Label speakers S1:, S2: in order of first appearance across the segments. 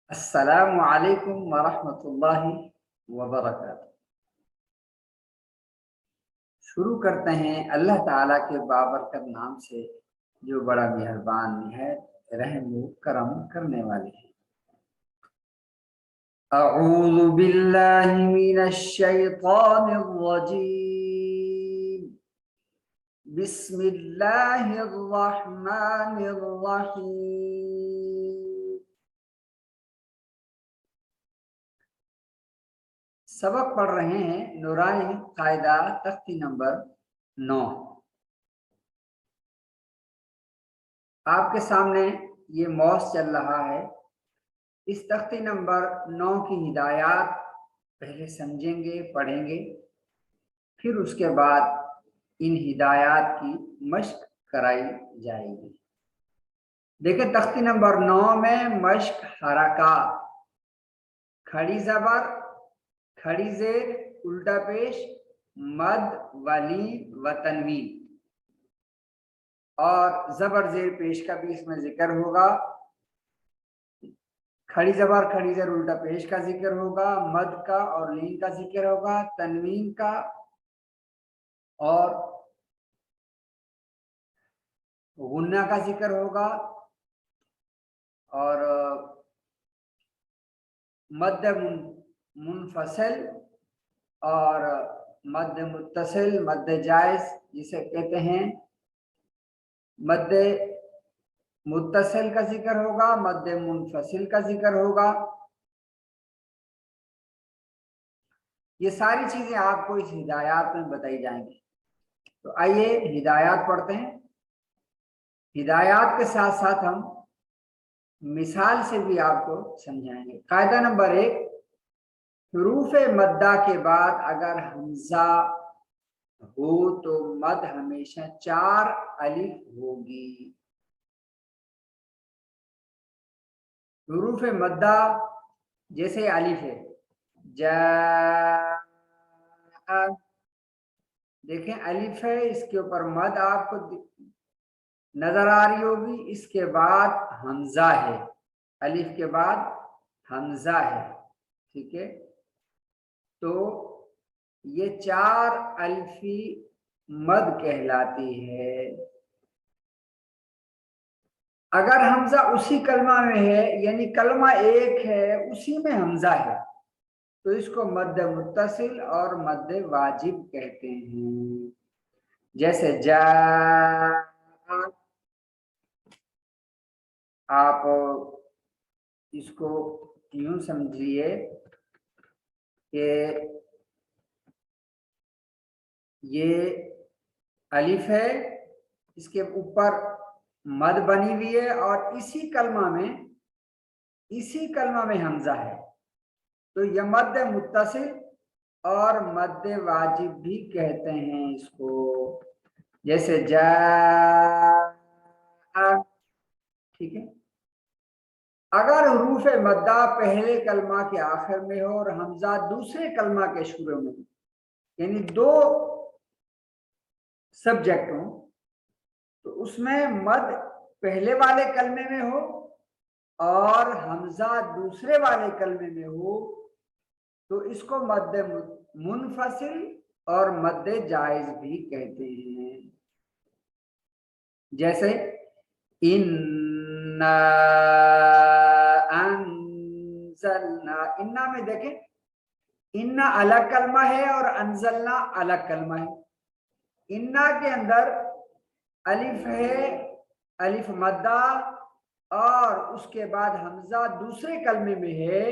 S1: السلام علیکم ورحمۃ اللہ وبرکاتہ۔ شروع کرتے ہیں اللہ تعالیٰ کے بابرکت نام سے جو بڑا مہربان نہایت رحم و کرم کرنے والے ہیں۔ اعوذ باللہ من الشیطان الرجیم، بسم اللہ الرحمن الرحیم۔ سبق پڑھ رہے ہیں نورانی قاعدہ تختی نمبر 9۔ آپ کے سامنے یہ ماؤس چل رہا ہے۔ اس تختی نمبر 9 کی ہدایات پہلے سمجھیں گے، پڑھیں گے، پھر اس کے بعد ان ہدایات کی مشق کرائی جائے گی۔ دیکھیں تختی نمبر 9 میں مشق حرکات، کھڑی زبر، کھڑی زیر، الٹا پیش، مد، ولین و تنوین، اور زبر زیر پیش کا بھی اس میں ذکر ہوگا۔ کھڑی زبر، کھڑی زیر، الٹا پیش کا ذکر ہوگا، مد کا اور لین کا ذکر ہوگا، تنوین کا اور غنہ کا ذکر ہوگا، اور مد منفصل اور مد متصل، مد جائز جسے کہتے ہیں، مد متصل کا ذکر ہوگا، مد منفصل کا ذکر ہوگا۔ یہ ساری چیزیں آپ کو اس ہدایات میں بتائی جائیں گی۔ تو آئیے ہدایات پڑھتے ہیں۔ ہدایات کے ساتھ ساتھ ہم مثال سے بھی آپ کو سمجھائیں گے۔ قاعدہ نمبر 1، حروف مدہ کے بعد اگر حمزہ ہو تو مد ہمیشہ 4 الف ہوگی۔ حروف مدہ جیسے الف ہے، جاء، دیکھیں الف ہے، اس کے اوپر مد آپ کو نظر آ رہی ہوگی، اس کے بعد حمزہ ہے، الف کے بعد حمزہ ہے، ٹھیک ہے۔ تو یہ 4 الفی مد کہلاتی ہے۔ اگر حمزہ اسی کلمہ میں ہے، یعنی کلمہ ایک ہے اسی میں حمزہ ہے، تو اس کو مد متصل اور مد واجب کہتے ہیں۔ جیسے جاء، آپ اس کو یوں سمجھیے کہ یہ الف ہے، اس کے اوپر مد بنی ہوئی ہے، اور اسی کلمہ میں حمزہ ہے، تو یہ مد متصل اور مد واجب بھی کہتے ہیں اس کو۔ جیسے جاء، ٹھیک ہے۔ اگر حروف مدہ پہلے کلمہ کے آخر میں ہو اور حمزہ دوسرے کلمہ کے شروع میں ہو، یعنی 2 سبجیکٹ ہوں، تو اس میں مد پہلے والے کلمے میں ہو اور حمزہ دوسرے والے کلمے میں ہو، تو اس کو مد منفصل اور مد جائز بھی کہتے ہیں۔ جیسے انا انزلنا، انا میں دیکھیں انا الگ کلمہ ہے اور انزلنا الگ کلمہ ہے۔ انا کے اندر الف ہے، الف مدہ، اور اس کے بعد حمزہ دوسرے کلمے میں ہے،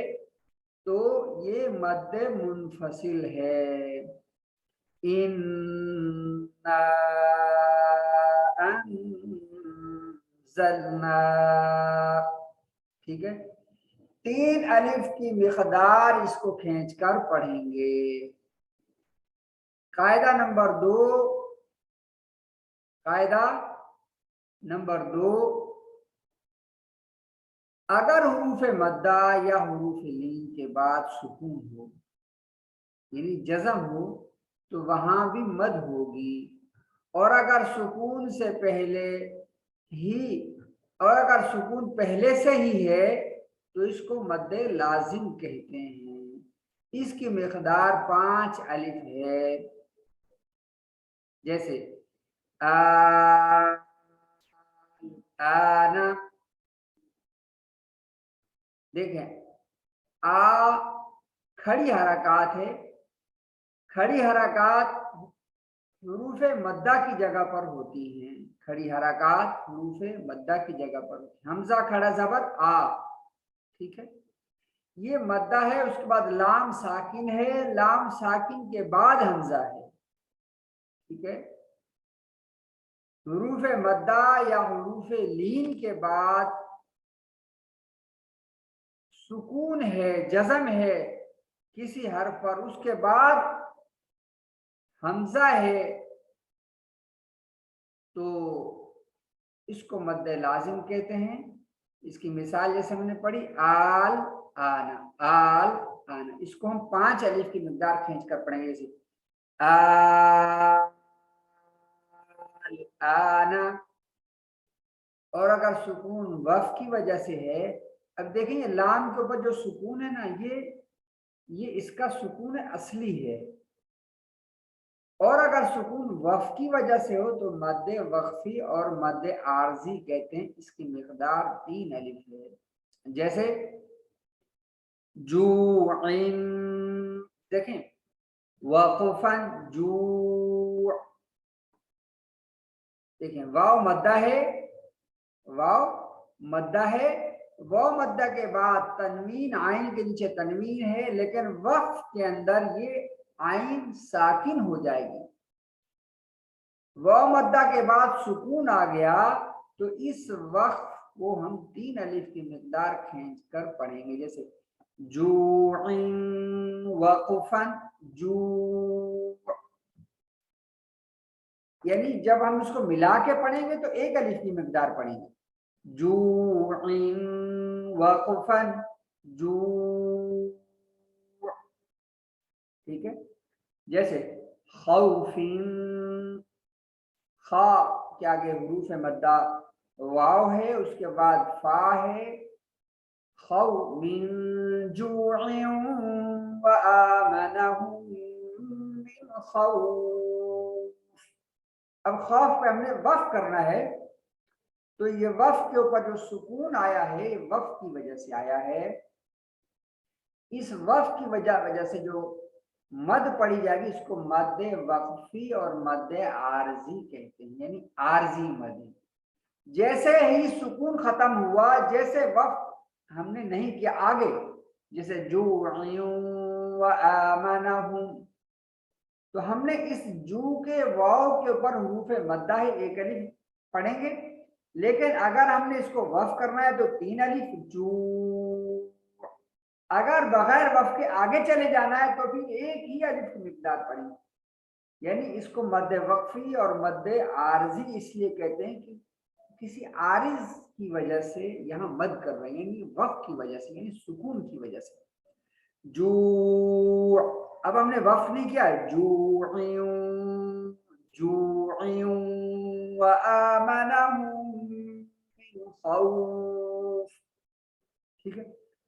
S1: تو یہ مد منفصل ہے۔ انا انزلنا، ٹھیک ہے۔ 3 الف کی مقدار اس کو کھینچ کر پڑھیں گے۔ قاعدہ نمبر 2، اگر حروف مدہ یا حروف لین کے بعد سکون ہو، یعنی جزم ہو، تو وہاں بھی مد ہوگی، اور اگر سکون پہلے سے ہی ہے تو اس کو مد لازم کہتے ہیں. اس کی مقدار 5 الف ہے. جیسے آنا، دیکھیں کھڑی حرکات ہے. کھڑی حرکات حروف مدہ کی جگہ پر ہوتی ہیں. کھڑی حرکات حروف مدہ کی جگہ پر ہوتی ہیں. حمزہ کھڑا زبر آ، ٹھیک ہے، یہ مدہ ہے. اس کے بعد لام ساکن ہے، لام ساکن کے بعد حمزہ ہے، ٹھیک ہے. حروف مدہ یا حروف لین کے بعد سکون ہے، جزم ہے کسی حرف پر، اس کے بعد حمزہ ہے، تو اس کو مد لازم کہتے ہیں. اس کی مثال جیسے ہم نے پڑھی آل آنا، آل آنا، اس کو ہم 5 الف کی مقدار کھینچ کر پڑھیں گے. جیسے آنا. اور اگر سکون وقف کی وجہ سے ہے، اب دیکھیں یہ لام کے اوپر جو سکون ہے نا، یہ اس کا سکون اصلی ہے. اور اگر سکون وقف کی وجہ سے ہو تو مد وقفی اور مد عارضی کہتے ہیں. اس کی مقدار 3 الف ہے. جیسے جوعن، دیکھیں وقفن جوع، دیکھیں واو مدہ ہے، واو مدہ ہے. واو مدہ کے بعد تنوین، عین کے نیچے تنوین ہے، لیکن وقف کے اندر یہ عین ساکن ہو جائے گی. واو مدہ کے بعد سکون آ گیا تو اس وقف کو ہم 3 الف کی مقدار کھینچ کر پڑھیں گے. جیسے جوعن وقفن جوع، یعنی جب ہم اس کو ملا کے پڑھیں گے تو 1 الف کی مقدار پڑھیں گے. جوعن وقفن جوع، ٹھیک ہے. جیسے خوفن، خا کے آگے حروف مدہ واو ہے، اس کے بعد فا ہے. خو من جوع وآمنهم من خوف. اب خوف پہ ہم نے وقف کرنا ہے، تو یہ وقف کے اوپر جو سکون آیا ہے وقف کی وجہ سے آیا ہے. اس وقف کی وجہ سے جو مد پڑی جائے گی اس کو مد وقفی اور مد عارضی کہتے ہیں، یعنی عارضی مد. جیسے ہی سکون ختم ہوا، جیسے وقف ہم نے نہیں کیا آگے، جیسے جو وآمنہم، تو ہم نے اس جو کے واو کے اوپر حروف مدہ 1 الف پڑھیں گے. لیکن اگر ہم نے اس کو وقف کرنا ہے تو 3 الف جو. اگر بغیر وقف کے آگے چلے جانا ہے تو پھر 1 ہی الف کی مقدار پڑیں گے. یعنی اس کو مد وقفی اور مد عارضی اس لیے کہتے ہیں کہ کسی عارض کی وجہ سے یہاں مد کر رہے ہیں، یعنی وقف کی وجہ سے، یعنی سکون کی وجہ سے. جو اب ہم نے وقف نہیں کیا ہے، جو وآمنہم من خوف، ٹھیک ہے.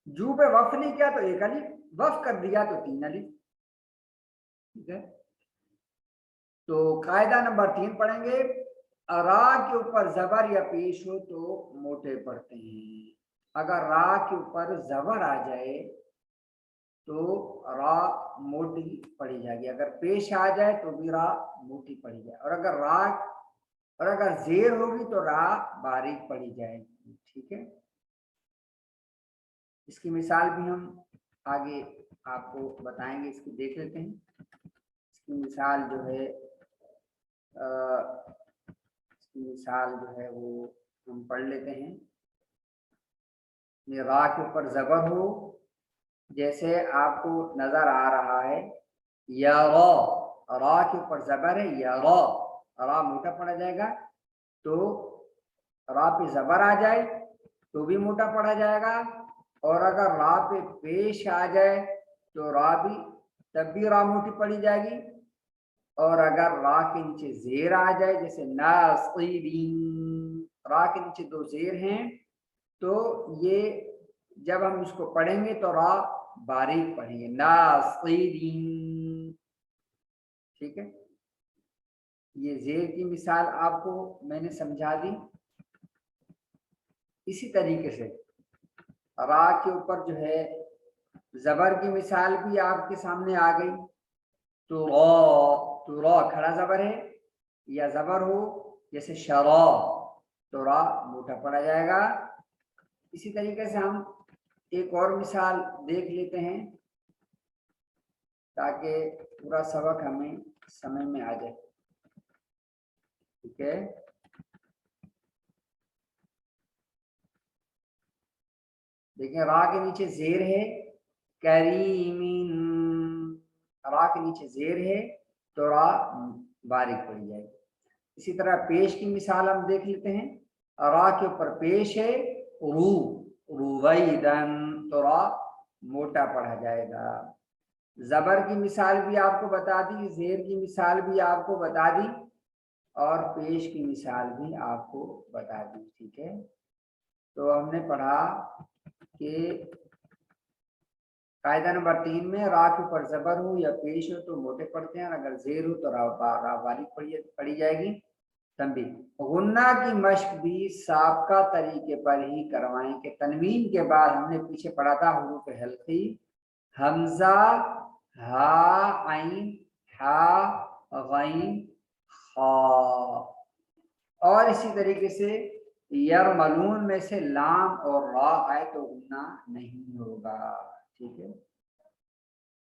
S1: جو پہ وقف نہیں کیا تو 1 الف، وقف کر دیا تو 3 الف، ٹھیک ہے. تو قاعدہ نمبر 3 پڑھیں گے. را کے اوپر زبر یا پیش ہو تو موٹے پڑھتے ہیں. اگر را کے اوپر زبر آ جائے تو را موٹی پڑھی جائے گی، اگر پیش آ جائے تو بھی را موٹی پڑھی جائے، اور اگر زیر ہوگی تو را باریک پڑھی جائے گی، ٹھیک ہے. اس کی مثال بھی ہم آگے آپ کو بتائیں گے، اس کی دیکھ لیتے ہیں. اس کی مثال جو ہے وہ ہم پڑھ لیتے ہیں. یہ را کے اوپر زبر ہو، جیسے آپ کو نظر آ رہا ہے یا را کے اوپر زبر ہے، یا را موٹا پڑا جائے گا. تو را پہ زبر آ جائے تو بھی موٹا پڑا جائے گا، اور اگر را پہ پیش آ جائے تو را بھی تب بھی را موٹی پڑی جائے گی. اور اگر را کے نیچے زیر آ جائے، جیسے ناصبین، را کے نیچے 2 زیر ہیں تو یہ जब हम इसको पढ़ेंगे तो रा बारीक पढ़ेंगे, नासिरीन। ठीक है, ये जेर की मिसाल आपको मैंने समझा दी। इसी तरीके से रा के ऊपर जो है जबर की मिसाल भी आपके सामने आ गई। तो रा खड़ा जबर है या जबर हो, जैसे शरा, तो रा मोटा पड़ा जाएगा। इसी तरीके से हम एक और मिसाल देख लेते हैं ताकि पूरा सबक हमें समझ में आ जाए। ठीक है, देखिए रा के नीचे जेर है, करीमीन, रा के नीचे जेर है तो रा बारीक पड़ी जाएगी। इसी तरह पेश की मिसाल हम देख लेते हैं, रा के ऊपर पेश है रू, रुवैदन, तो रा मोटा पढ़ा जाएगा। जबर की मिसाल भी आपको बता दी, जेर की मिसाल भी आपको बता दी और पेश की मिसाल भी आपको बता दी। ठीक है, तो हमने पढ़ा कि कायदा नंबर 3 में रा के ऊपर जबर हो या पेश हो तो मोटे पड़ते हैं, अगर जेर हो तो रा बारीक पड़ी जाएगी। तंबीह, गुन्ना की मश्क भी साबका तरीके पर ही करवाएं कि तनवीन के बाद हमने पीछे पढ़ा था हुरूफ हल्की, हमजा, हा, आइन, हा, गैन, खा, और इसी तरीके से यरमलून में से लाम और रा आए तो गुन्ना नहीं होगा। ठीक है,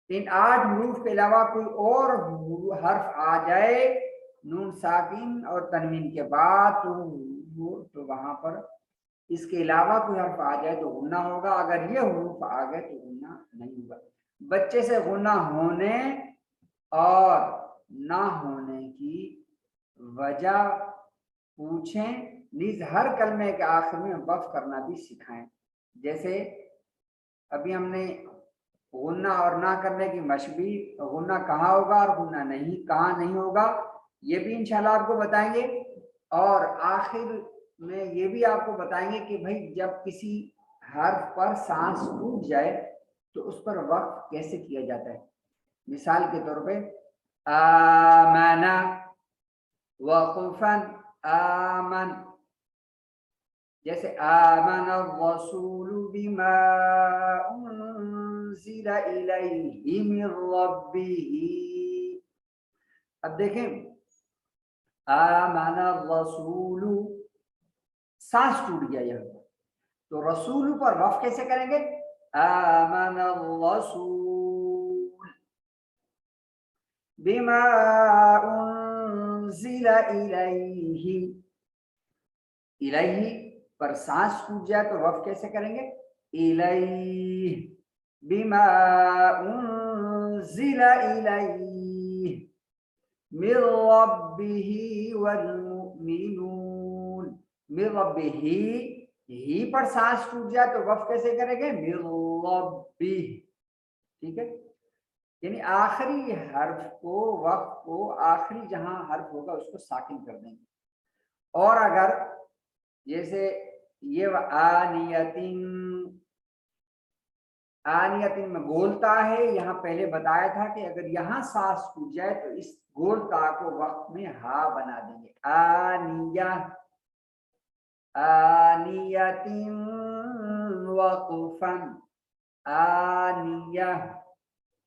S1: इन 8 हरूफ के अलावा कोई और हर्फ आ जाए नून साकिन और तनवीन के बाद तो वहां पर इसके अलावा कोई हर्फ आ जाए तो गुन्ना होगा, अगर ये हरूफ आ गए तो गुन्ना नहीं होगा। बच्चे से गुन्ना होने और ना होने की वजह पूछें, नीज हर कलमे के आखिर में वक्फ करना भी सिखाएं। जैसे अभी हमने गुन्ना और ना करने की मशबी, गुन्ना कहाँ होगा और गुन्ना नहीं कहाँ नहीं होगा, ये भी इंशाल्लाह आपको बताएंगे। और आखिर में ये भी आपको बताएंगे कि भाई जब किसी हर्फ पर सांस टूट जाए तो उस पर वक्फ कैसे किया जाता है। मिसाल के तौर पे आमना, वक़फ़न, आमन, जैसे आमन रसूलु बिमा उन्ज़िला इलैहि मिन रब्बिही। अब देखें, आमन रसूलु, सांस टूट गया यह, तो रसूल पर वफ कैसे करेंगे, आमन रसूल बिमा उन्ज़िला इलैहि, इलैहि पर सांस टूट जाए तो वफ कैसे करेंगे, इलैहि बिमा उन्ज़िला इलैहि मिन रब्बिही वल मुमिनून, मिन रब्बिही, ही पर सांस टूट जाए तो वफ कैसे करेंगे, मिन रब्बिही। ठीक है, यानी आखिरी हर्फ को, वफ को आखिरी जहां हर्फ होगा उसको साकिन कर देंगे। और अगर जैसे ये आनियतिन, आनियतिन में गोलता है, यहाँ पहले बताया था कि अगर यहाँ सांस टूट जाए तो इस गोलता को वक्त में हा बना देंगे, आनिया, आनियतिन वक़फ़न, आनिया।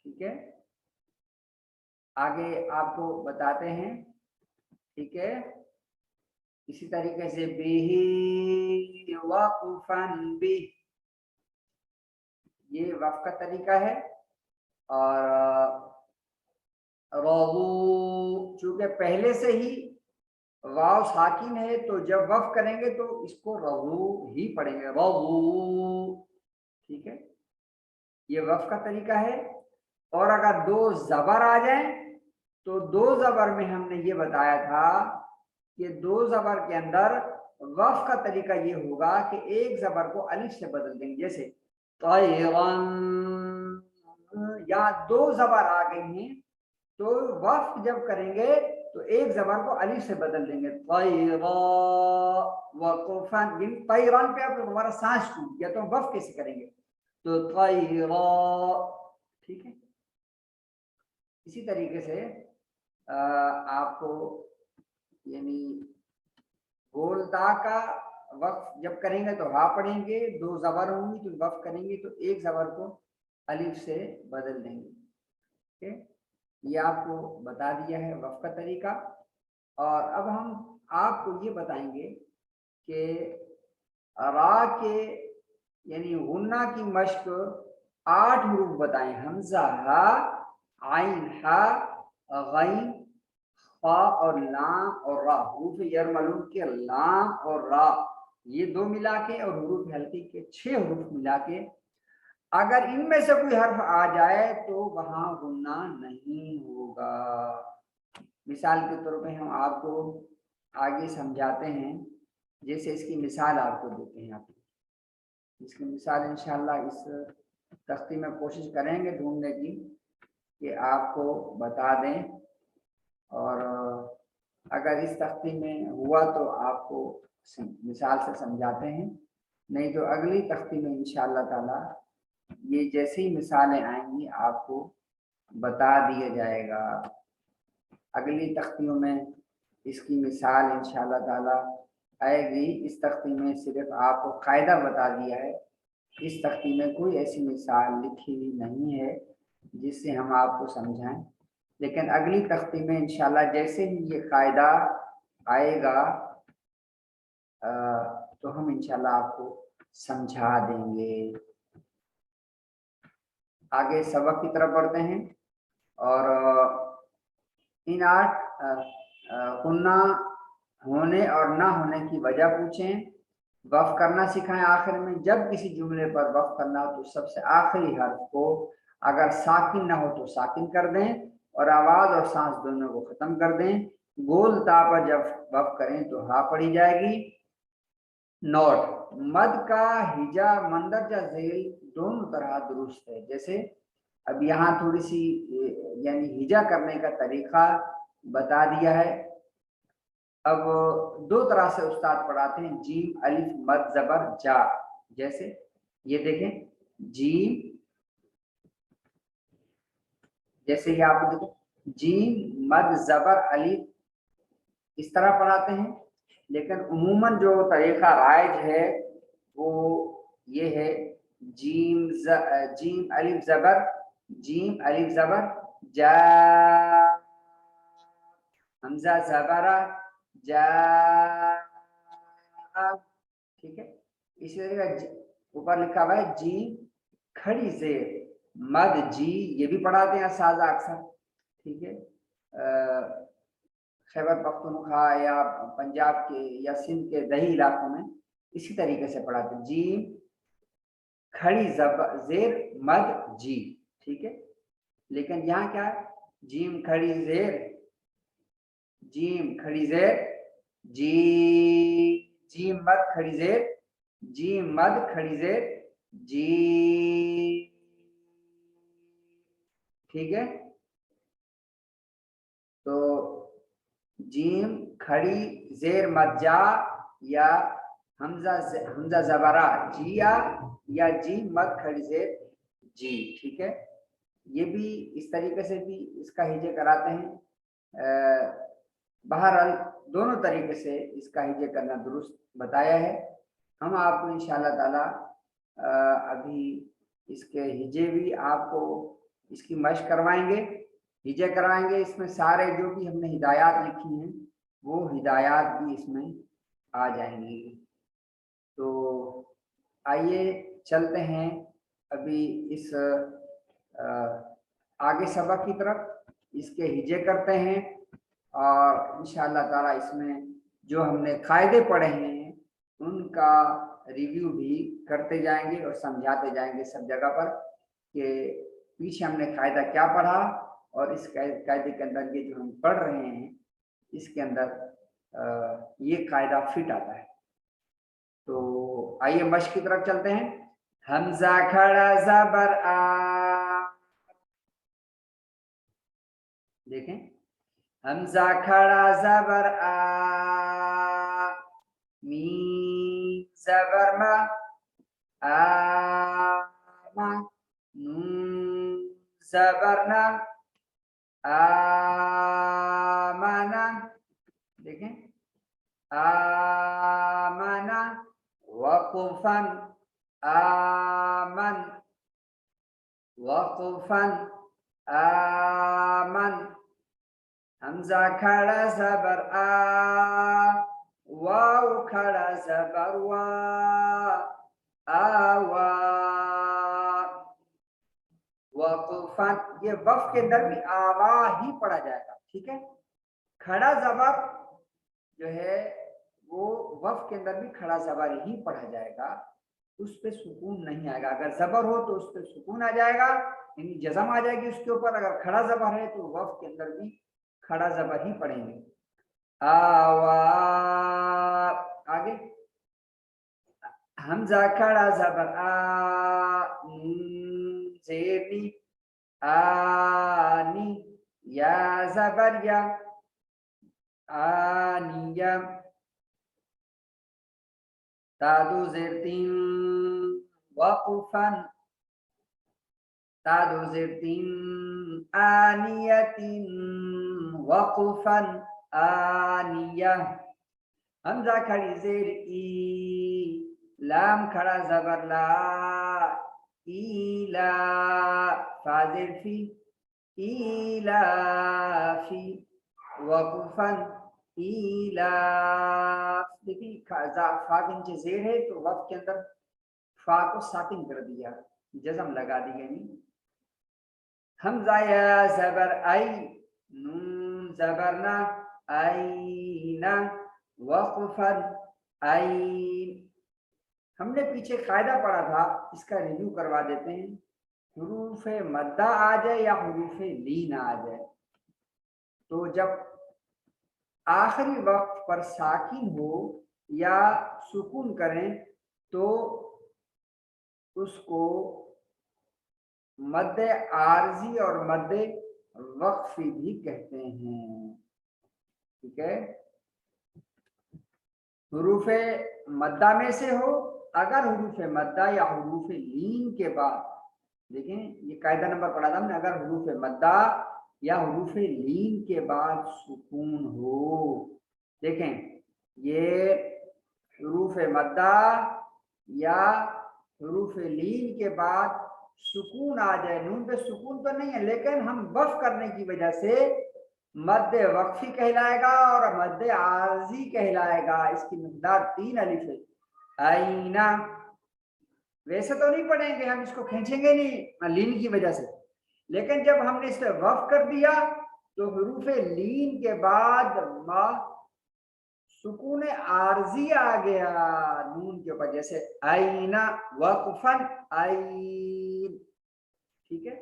S1: ठीक है, आगे आपको बताते हैं। ठीक है, इसी तरीके से बिही वक़फ़न बि, ये वक़्फ़ का तरीका है। और रज़ू, चूंकि पहले से ही वाव साकिन है तो जब वक़्फ़ करेंगे तो इसको रज़ू ही पढ़ेंगे, रज़ू। ठीक है, ये वक़्फ़ का तरीका है। और अगर 2 जबर आ जाए तो 2 जबर में हमने ये बताया था कि 2 जबर के अंदर वक़्फ़ का तरीका ये होगा कि एक जबर को अलिफ से बदल देंगे, जैसे तयरन, या 2 जबर आ गई हैं तो वक़्फ़ जब करेंगे तो एक जबर को अलिफ से बदल देंगे, तैरा वक़फ़न। तैरान पे आप हमारा सांस टूट गया तो हम वक़्फ़ कैसे करेंगे, तो तैरा, ठीक है। इसी तरीके से आपको यानी गोलता का वक्फ जब करेंगे तो हा पढ़ेंगे, दो जबर होंगी तो वक्फ करेंगे तो एक जबर को अलिफ से बदल देंगे, ठीक है। ये आपको बता दिया है वक्फ का तरीका। और अब हम आपको ये बताएंगे कि रा के यानी गुन्ना की मश्क 8 हरूफ बताएं, हमजा, हा, आइन, हा, गैन, फा और लाम और रा। हरूफ यरमलून के लाम और रा ये 2 मिला के और हरूफ हल्की के 6 हरूफ मिला के अगर इनमें से कोई हर्फ आ जाए तो वहां गुन्ना नहीं होगा। मिसाल के तौर पे हम आपको आगे समझाते हैं, जैसे इसकी मिसाल आपको देते हैं। आप इसकी मिसाल इंशाल्लाह इस तख्ती में कोशिश करेंगे ढूंढने की कि आपको बता दें, और अगर इस तख्ती में हुआ तो आपको मिसाल से समझाते हैं, नहीं तो अगली तख्ती में इंशाअल्लाह ताला ये जैसे ही मिसालें आएंगी आपको बता दिया जाएगा। अगली तख्तियों में इसकी मिसाल इंशाअल्लाह ताला आएगी। इस तख्ती में सिर्फ आपको कायदा बता दिया है, इस तख्ती में कोई ऐसी मिसाल लिखी हुई नहीं है जिससे हम आपको समझाएं, लेकिन अगली तख्ती में इंशाअल्लाह जैसे ही ये कायदा आएगा तो हम इंशाअल्लाह आपको समझा देंगे। आगे सबक की तरफ बढ़ते हैं और इन 8 गुन्ना होने और ना होने की वजह पूछें, वक्फ करना सिखाएं। आखिर में जब किसी जुमले पर वक्फ करना हो तो सबसे आखिरी हर्फ को अगर साकिन ना हो तो साकिन कर दें और आवाज और सांस दोनों को खत्म कर दें। गोल ता पर जब वक्फ करें तो हा पढ़ी जाएगी। नोट, मद का हिजा मंदरजा झेल दोनों तरह दुरुस्त है। जैसे अब यहाँ थोड़ी सी यानी हिजा करने का तरीका बता दिया है। अब 2 तरह से उस्ताद पढ़ाते हैं, जीम अलिफ मद जबर जा। जैसे ये देखें जीम, जैसे ये आप देखें जीम मद जबर अलिफ, इस तरह पढ़ाते हैं। लेकिन उमूमन जो तरीका राइज है वो ये है, जीम अलिफ जबर, जीम अलिफ जबर जा, हमजा जबरा जा, ठीक है। इसी तरीके ऊपर लिखा हुआ है जी खड़ी से मद जी, ये भी पढ़ाते हैं साजा अक्सर, ठीक है। खैबर पख्तूनख्वा या पंजाब के या सिंध के दही इलाकों में इसी तरीके से पढ़ाते हैं, जी खड़ी जेर मद जी, ठीक है। लेकिन यहाँ क्या है, जीम खड़ी जेर, जीम खड़ी जेर जी, जीम मद खड़ी जेर जी, मद खड़ी जेर जी, ठीक है। तो जीम खड़ी जेर मद जा या हमजा जबरा जिया या जी मद खड़ी जेर जी, ठीक है। ये भी इस तरीके से भी इसका हिजे कराते हैं। बहरहाल दोनों तरीके से इसका हिजे करना दुरुस्त बताया है। हम आपको इंशाअल्लाह ताला अभी इसके हिजे भी आपको इसकी मशक करवाएंगे, हिजे करवाएंगे। इसमें सारे जो भी हमने हिदायत लिखी हैं वो हिदायत भी इसमें आ जाएंगी। तो आइए चलते हैं अभी इस आगे सबक की तरफ, इसके हिजे करते हैं और इंशाअल्लाह ताला इसमें जो हमने कायदे पढ़े हैं उनका रिव्यू भी करते जाएंगे और समझाते जाएंगे सब जगह पर कि पीछे हमने कायदा क्या पढ़ा और इस कायदे के अंदर ये जो हम पढ़ रहे हैं इसके अंदर ये कायदा फिट आता है। तो आइए मश्क की तरफ चलते हैं। हमजा खड़ा जबर आ, देखें हमजा खड़ा ज़बर आ, मीम ज़बर मा, आमा, नून ज़बर ना, आमना, देखें आमना, वक़फ़न, आमन, वक़फ़न, आमन, हमजा खड़ा ज़बर आ, वाव खड़ा ज़बर वा, आवा, वक़फ़न, ये वफ के अंदर भी आवा ही पढ़ा जाएगा, ठीक है। खड़ा ज़बर जो है वो वफ के अंदर भी खड़ा ज़बर ही पढ़ा जाएगा, उस पे सुकून नहीं आएगा। अगर ज़बर हो तो उस पे सुकून आ जाएगा, यानी जज़म आ जाएगी उसके ऊपर। अगर खड़ा ज़बर है तो वफ के अंदर भी खड़ा ज़बर ही पढ़ेंगे। आवा, आगे हमजा खड़ा ज़बर आ, नून ज़ेर नी, आनी, या ज़बर या, आनिया, तादु ज़ेर तीन, वक़फ़न, तादु ज़ेर तीन, आनियतिन, वक़फ़न, आनिया, हमजा खड़ी ज़ेर ई, लाम खड़ा ज़बर ला, ईला, फा ज़ेर फी, ईलाफी, वक़फ़न, ईलाफ। देखिए फा के नीचे ज़ेर है तो वक़्फ के अंदर फा को साकिन कर दिया, जज़म लगा दी यानी। हमजा या ज़बर आई, नून ज़बर ना, आईना, वक़फ़न, आईन। हमने पीछे कायदा पढ़ा था, इसका रिव्यू करवा देते हैं। हुरूफ मद्दा आ जाए या हुरूफ लीन आ जाए, तो जब आखिरी वक्त पर साकिन हो या सुकून करें तो उसको मद्द आरजी और मद्द वक्फी भी कहते हैं, ठीक है। हुरूफ मद्दा में से हो, अगर हुरूफ मद्दा या हुरूफ लीन के बाद, देखें ये कायदा नंबर पढ़ा था हमने, अगर हुरूफ मद्दा या हुरूफ लीन के बाद सुकून हो, देखें ये हुरूफ मद्दा या हुरूफ लीन के बाद सुकून आ जाए, नून पे सुकून तो नहीं है लेकिन हम वफ करने की वजह से मद्द वक्फी कहलाएगा और मद्द आरजी कहलाएगा। इसकी मिक़दार 3 अलिफ है। आईना, वैसे तो नहीं पढ़ेंगे हम, इसको खींचेंगे नहीं लीन की वजह से, लेकिन जब हमने इस पे वफ कर दिया तो हुरूफ लीन के बाद सुकून आरजी आ गया नून के ऊपर, जैसे आईना, वक़फ़न, आईन, ठीक है।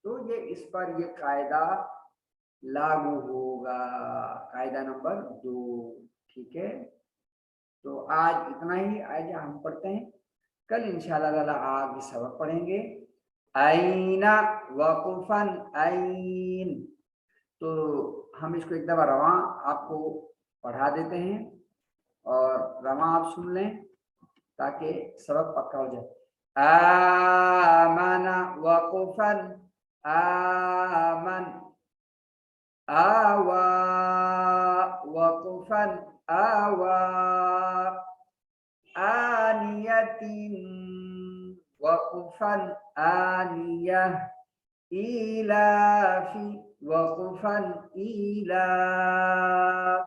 S1: तो ये इस पर ये कायदा लागू होगा, कायदा नंबर 2, ठीक है। तो आज इतना ही, आज हम पढ़ते हैं, कल इंशाअल्लाह ताला आगे सबक पढ़ेंगे। आईना, वक़फ़न, आईन। तो हम इसको एक दफ़ा रवा आपको पढ़ा देते हैं और रवा आप सुन लें ताकि सबक पक्का हो जाए। आमना, वक़फ़न, आमन, आवा, वक़फ़न, आवा, आनियतिन, वक़फ़न, आनिया, इलाफी, वक़फ़न, इलाफ,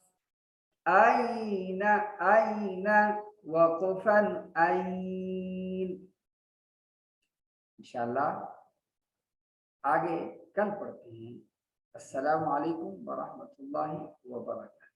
S1: आईना, आईना, वक़फ़न, आईन। इंशाअल्लाह आगे कल पढ़ते हैं। अस्सलामु अलैकुम व रहमतुल्लाहि व बरकातहू।